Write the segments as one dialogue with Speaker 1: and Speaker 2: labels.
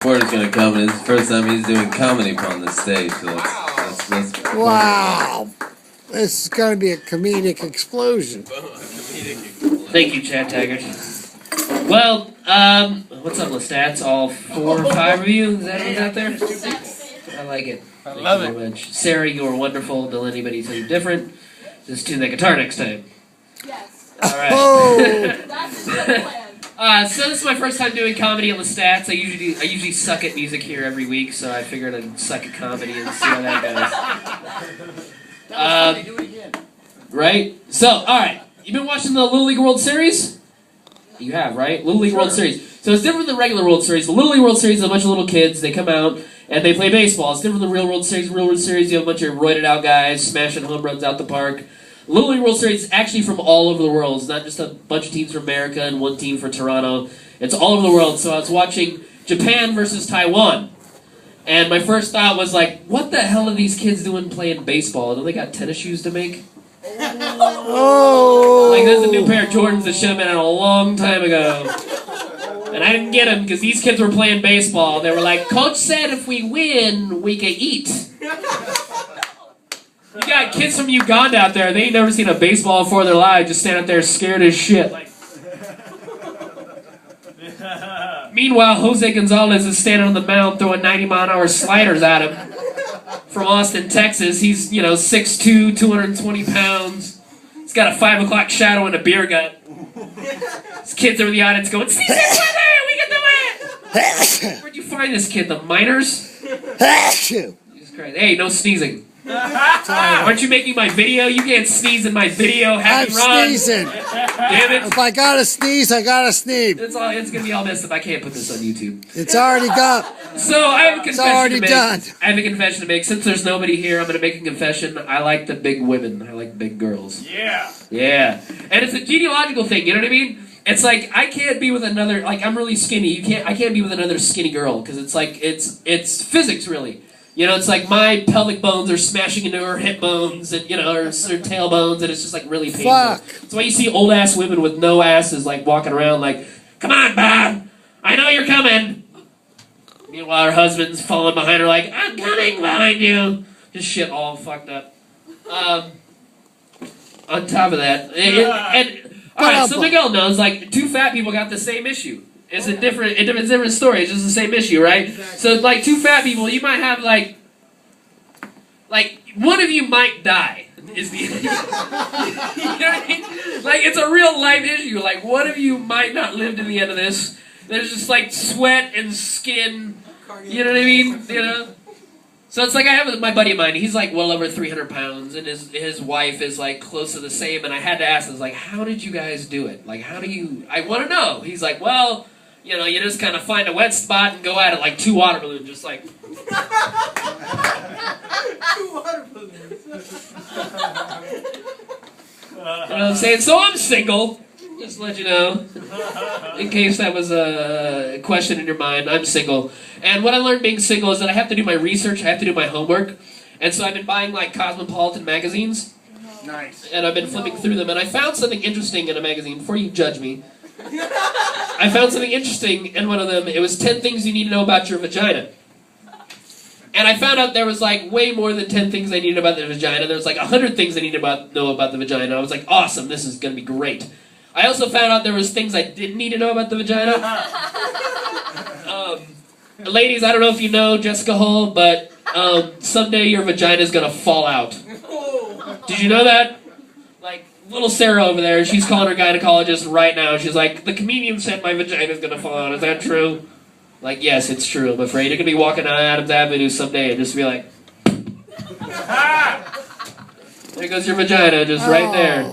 Speaker 1: Porter's gonna come, and it's the first time he's doing comedy upon this stage. So that's
Speaker 2: wow. This is going to be a comedic explosion.
Speaker 3: Thank you, Chad Taggart. Well, what's up, Lestats? All 4 or 5 of you? Is that who's out there? I like it. Thank
Speaker 4: love
Speaker 3: you very much. Sarah, you are wonderful. Don't let anybody tell you different. Just tune that guitar next time.
Speaker 5: Yes.
Speaker 3: All right.
Speaker 2: Oh.
Speaker 5: That's the plan.
Speaker 3: So this is my first time doing comedy at Lestats. I usually suck at music here every week, so I figured I'd suck at comedy and see how that goes.
Speaker 4: Do it again.
Speaker 3: Right? So, all right. You've been watching the Little League World Series? You have, right? Little League World Series. So it's different than the regular World Series. The Little League World Series is a bunch of little kids. They come out and they play baseball. It's different than the Real World Series. Real World Series, you have a bunch of roided out guys smashing home runs out the park. Little League World Series is actually from all over the world. It's not just a bunch of teams from America and one team for Toronto. It's all over the world. So I was watching Japan versus Taiwan. And my first thought was like, what the hell are these kids doing playing baseball? Don't they got tennis shoes to make?
Speaker 2: Oh.
Speaker 3: Like, there's a new pair of Jordans that should have been out a long time ago. And I didn't get them because these kids were playing baseball. They were like, Coach said if we win, we can eat. You got kids from Uganda out there. They ain't never seen a baseball before in their lives, just standing out there scared as shit. Like, meanwhile, Jose Gonzalez is standing on the mound throwing 90-mile-an-hour sliders at him. From Austin, Texas. He's, 6'2", 220 pounds. He's got a 5 o'clock shadow and a beer gut. His kids are in the audience going, "See, we get the win!" Where'd you find this kid? The minors? Jesus Christ. Hey, no sneezing. Aren't you making my video? You can't sneeze in my video. Happy
Speaker 2: I'm
Speaker 3: run.
Speaker 2: sneezing.
Speaker 3: Damn it.
Speaker 2: If I gotta sneeze, I gotta sneeze.
Speaker 3: It's going to be all messed up. I can't put this on YouTube.
Speaker 2: It's already gone.
Speaker 3: So I have a confession
Speaker 2: already
Speaker 3: to make.
Speaker 2: done.
Speaker 3: I have a confession to make. Since there's nobody here, I'm going to make a confession. I like the big women. I like big girls.
Speaker 4: Yeah.
Speaker 3: Yeah. And it's a genealogical thing, you know what I mean? It's like, I can't be with another, like, I'm really skinny. I can't be with another skinny girl, because it's like, it's physics, really. It's like my pelvic bones are smashing into her hip bones and, her tailbones, and it's just, like, really painful.
Speaker 2: Fuck.
Speaker 3: That's why you see old-ass women with no asses, like, walking around like, "Come on, Bob! I know you're coming!" Meanwhile, her husband's following behind her like, "I'm coming behind you!" Just shit all fucked up. On top of that, alright, so Miguel knows, like, 2 fat people got the same issue. It's a different story. It's just the same issue, right? So, like, 2 fat people, you might have, like, one of you might die. Is the you know what I mean? Like, it's a real life issue. Like, one of you might not live to the end of this. There's just, like, sweat and skin. You know what I mean? So it's like I have my buddy of mine. He's like well over 300 pounds, and his wife is like close to the same. And I had to ask him, like, how did you guys do it? Like, how do you? I want to know. He's like, well, you just kind of find a wet spot and go at it like 2 water balloons, just like. 2
Speaker 4: water balloons.
Speaker 3: You know what I'm saying? So I'm single. Just to let you know, in case that was a question in your mind, I'm single. And what I learned being single is that I have to do my research, I have to do my homework. And so I've been buying, like, cosmopolitan magazines.
Speaker 4: Nice.
Speaker 3: And I've been flipping through them, and I found something interesting in a magazine. Before you judge me, I found something interesting in one of them. It was 10 things you need to know about your vagina. And I found out there was, like, way more than 10 things I needed about the vagina. There was, like, 100 things I needed to know about the vagina. I was like, awesome, this is going to be great. I also found out there was things I didn't need to know about the vagina. Ladies, I don't know if you know Jessica Hull, but someday your vagina is going to fall out. Did you know that? Like, little Sarah over there, she's calling her gynecologist right now. She's like, the comedian said my vagina is going to fall out. Is that true? Like, yes, it's true. I'm afraid you're going to be walking down Adams Avenue someday and just be like, there goes your vagina, just right there.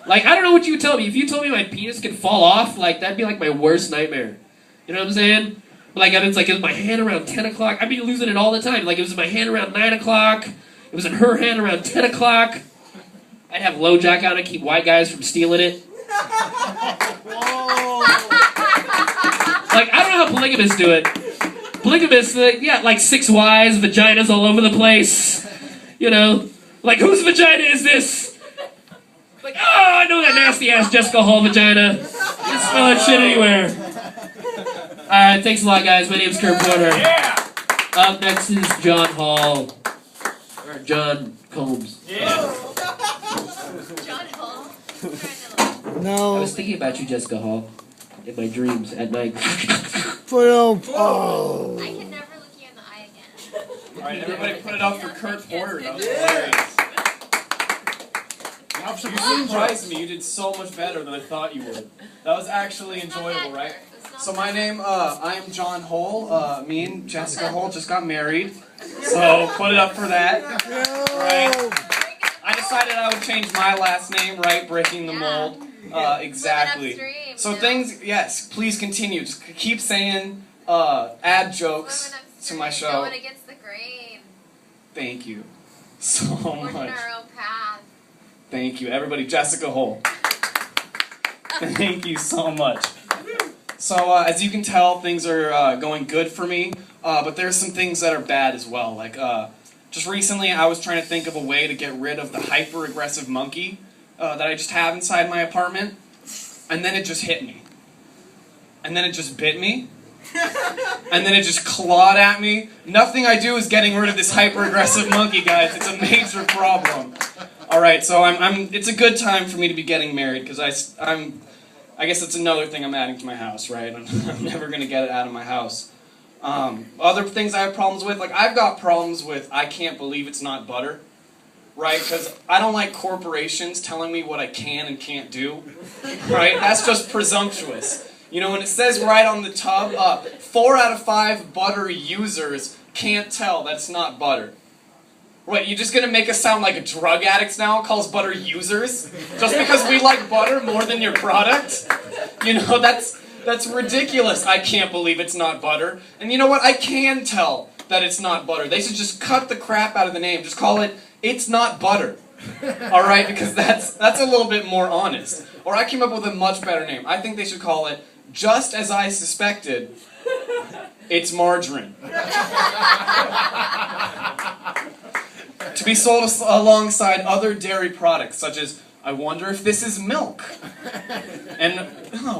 Speaker 3: Like, I don't know what you would tell me. If you told me my penis could fall off, like, that'd be like my worst nightmare. You know what I'm saying? Like, it's like, it was my hand around 10 o'clock. I'd be losing it all the time. Like, it was my hand around 9 o'clock. It was in her hand around 10 o'clock. I'd have low jack on it, keep white guys from stealing it. Like, I don't know how polygamists do it. Polygamists, like 6 wives, vaginas all over the place. Like, whose vagina is this? Like, oh, I know that nasty-ass Jessica Hull vagina. You can smell that shit anywhere. Alright, thanks a lot, guys. My name's Kurt Porter.
Speaker 4: Yeah!
Speaker 3: Up next is John Hall. Or John Combs.
Speaker 4: Yeah!
Speaker 5: John Hall.
Speaker 3: I
Speaker 2: No,
Speaker 3: was thinking about you, Jessica Hall, in my dreams at night.
Speaker 2: put on. Oh.
Speaker 5: I can never look you in the eye again.
Speaker 4: Alright, everybody put it up for Kurt Porter. That was hilarious. You surprised me. You did so much better than I thought you would. That was actually enjoyable, right? So my name, I am John Hole. Me and Jessica Hole just got married. So put it up for that. Right. I decided I would change my last name, right? Breaking the mold. Exactly. So things, yes, please continue. Just keep saying, add jokes to my show.
Speaker 5: Going against the grain.
Speaker 4: Thank you so
Speaker 5: Forging
Speaker 4: much.
Speaker 5: our own path.
Speaker 4: Thank you, everybody. Jessica Hole. Thank you so much. So, as you can tell, things are going good for me, but there's some things that are bad as well. Like, just recently I was trying to think of a way to get rid of the hyper-aggressive monkey that I just have inside my apartment, and then it just hit me. And then it just bit me. And then it just clawed at me. Nothing I do is getting rid of this hyper-aggressive monkey, guys. It's a major problem. Alright, so it's a good time for me to be getting married, because I guess it's another thing I'm adding to my house, right? I'm never going to get it out of my house. Other things I have problems with, like I've got problems with I can't believe it's not butter, right? Because I don't like corporations telling me what I can and can't do, right? That's just presumptuous. You know, when it says right on the tub, 4 out of 5 butter users can't tell that's not butter. What, you just gonna make us sound like drug addicts now? Calls butter users? Just because we like butter more than your product? You know, that's ridiculous. I can't believe it's not butter. And you know what? I can tell that it's not butter. They should just cut the crap out of the name. Just call it, It's Not Butter. Alright? Because that's a little bit more honest. Or I came up with a much better name. I think they should call it, Just As I Suspected, It's Margarine. To be sold alongside other dairy products, such as, I wonder if this is milk. And,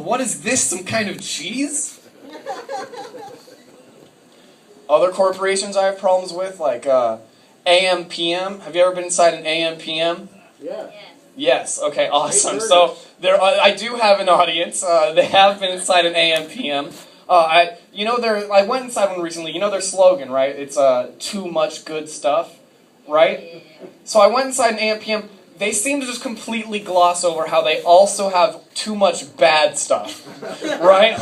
Speaker 4: what is this, some kind of cheese? Other corporations I have problems with, like AM/PM. Have you ever been inside an AM/PM?
Speaker 2: Yeah.
Speaker 4: Yes, okay, awesome. So, I do have an audience. They have been inside an AM/PM. I went inside one recently. You know their slogan, right? It's, too much good stuff. Right? So I went inside an AM/PM. They seem to just completely gloss over how they also have too much bad stuff. Right?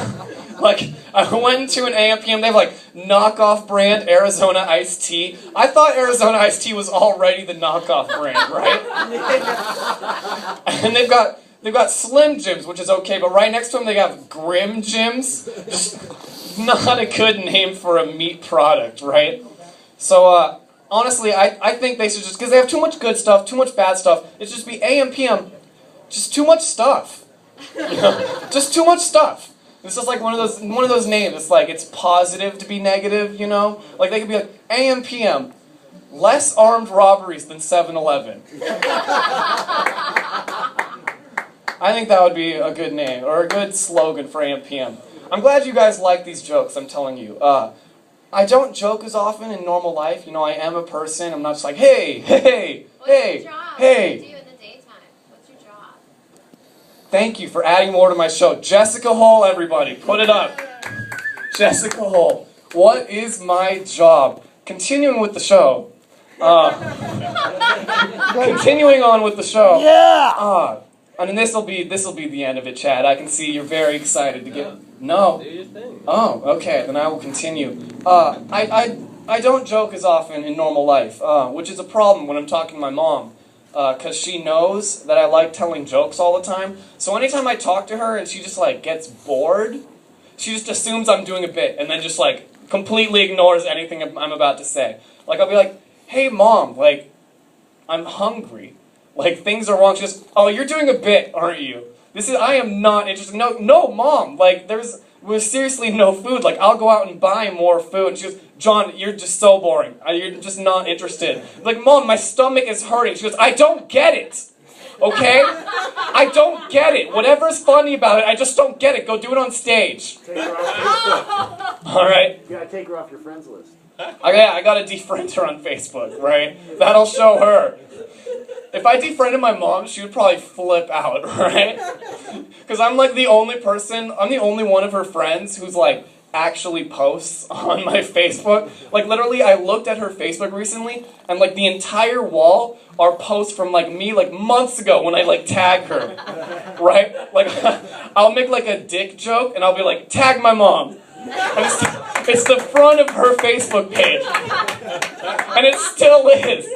Speaker 4: Like, I went into an AM/PM, they have like knockoff brand Arizona iced tea. I thought Arizona iced tea was already the knockoff brand, right? And they've got Slim Jims, which is okay, but right next to them they have Grim Jims. Just not a good name for a meat product, right? So, honestly, I think they should just, because they have too much good stuff, too much bad stuff, it should just be AM/PM, just too much stuff. You know? Just too much stuff. It's just like one of those names, it's like, it's positive to be negative, you know? Like, they could be like, AM/PM, less armed robberies than 7-Eleven. I think that would be a good name, or a good slogan for AM/PM. I'm glad you guys like these jokes, I'm telling you. I don't joke as often in normal life. You know, I am a person. I'm not just like, hey, hey,
Speaker 5: What's
Speaker 4: hey,
Speaker 5: your job?
Speaker 4: hey.
Speaker 5: What do you do in the daytime? What's your job?
Speaker 4: Thank you for adding more to my show. Jessica Hole, everybody. Put it up. Jessica Hole. What is my job? Continuing with the show. Continuing on with the show.
Speaker 2: Yeah.
Speaker 4: And this'll be the end of it, Chad. I can see you're very excited to get. No. Oh, okay. Then I will continue. I don't joke as often in normal life, which is a problem when I'm talking to my mom, because she knows that I like telling jokes all the time. So anytime I talk to her and she just like gets bored, she just assumes I'm doing a bit and then just like completely ignores anything I'm about to say. Like I'll be like, "Hey, Mom, like I'm hungry." Like, things are wrong. She goes, "Oh, you're doing a bit, aren't you? I am not interested." No, Mom. Like, there's seriously no food. Like, I'll go out and buy more food. And she goes, "John, you're just so boring. You're just not interested." Like, "Mom, my stomach is hurting." She goes, "I don't get it. okay? I don't get it. Whatever's funny about it, I just don't get it. Go do it on stage.
Speaker 6: Take her off Facebook.
Speaker 4: All right?
Speaker 6: You gotta take her off your friends list.
Speaker 4: I gotta defriend her on Facebook, right? That'll show her. If I defriended my mom, she would probably flip out, right? Because I'm like the only one of her friends who's like actually posts on my Facebook. Like literally, I looked at her Facebook recently, and like the entire wall are posts from like me like months ago when I like tag her, right? Like I'll make like a dick joke, and I'll be like, tag my mom. And it's the front of her Facebook page, and it still is.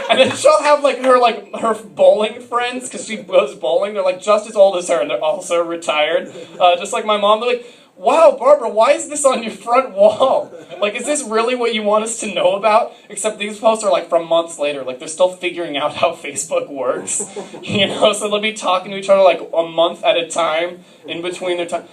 Speaker 4: And then she'll have like her bowling friends, because she goes bowling. They're like just as old as her, and they're also retired, just like my mom. They're like, wow, Barbara, why is this on your front wall? Like, is this really what you want us to know about? Except these posts are like from months later. Like, they're still figuring out how Facebook works. You know, so they'll be talking to each other like a month at a time in between their time.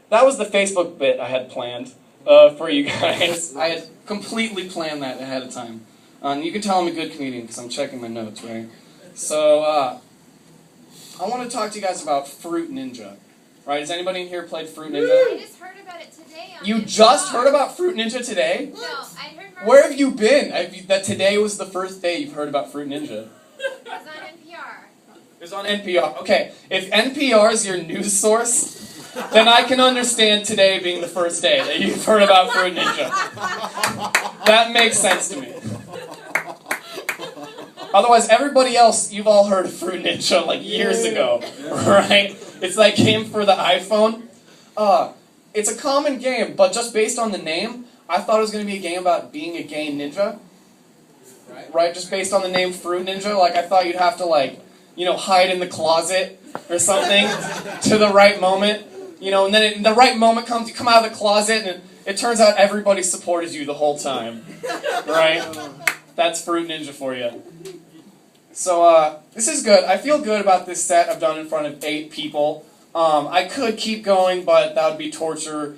Speaker 4: That was the Facebook bit I had planned for you guys. I had completely planned that ahead of time. You can tell I'm a good comedian because I'm checking my notes, right? So, I want to talk to you guys about Fruit Ninja. Right, has anybody in here played Fruit Ninja?
Speaker 5: I just heard about it today on
Speaker 4: You
Speaker 5: NPR.
Speaker 4: just heard about Fruit Ninja today?
Speaker 5: No, I heard about
Speaker 4: Where have you been? That today was the first day you've heard about Fruit Ninja.
Speaker 5: it was on NPR.
Speaker 4: It was on NPR. Okay, if NPR is your news source, then I can understand today being the first day that you've heard about Fruit Ninja. That makes sense to me. Otherwise, everybody else, you've all heard of Fruit Ninja like years ago, right? It's that game for the iPhone. It's a common game, but just based on the name, I thought it was going to be a game about being a gay ninja. Right? Just based on the name Fruit Ninja, like I thought you'd have to like, you know, hide in the closet or something to the right moment. You know, and then the right moment comes, you come out of the closet, and it turns out everybody supported you the whole time. Right? That's Fruit Ninja for you. So, this is good. I feel good about this set I've done in front of 8 people. I could keep going, but that would be torture,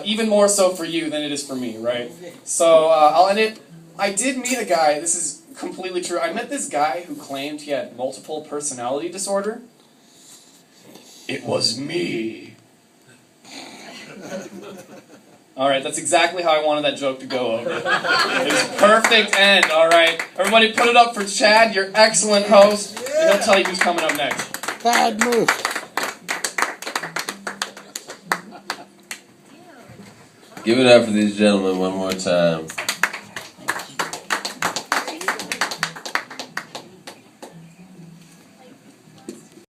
Speaker 4: even more so for you than it is for me, right? So, I'll end it. I did meet a guy, this is completely true. I met this guy who claimed he had multiple personality disorder. It was me. Alright, that's exactly how I wanted that joke to go over. It was perfect end, alright? Everybody put it up for Chad, your excellent host, and he'll tell you who's coming up next.
Speaker 2: Bad move.
Speaker 1: Give it up for these gentlemen one more time.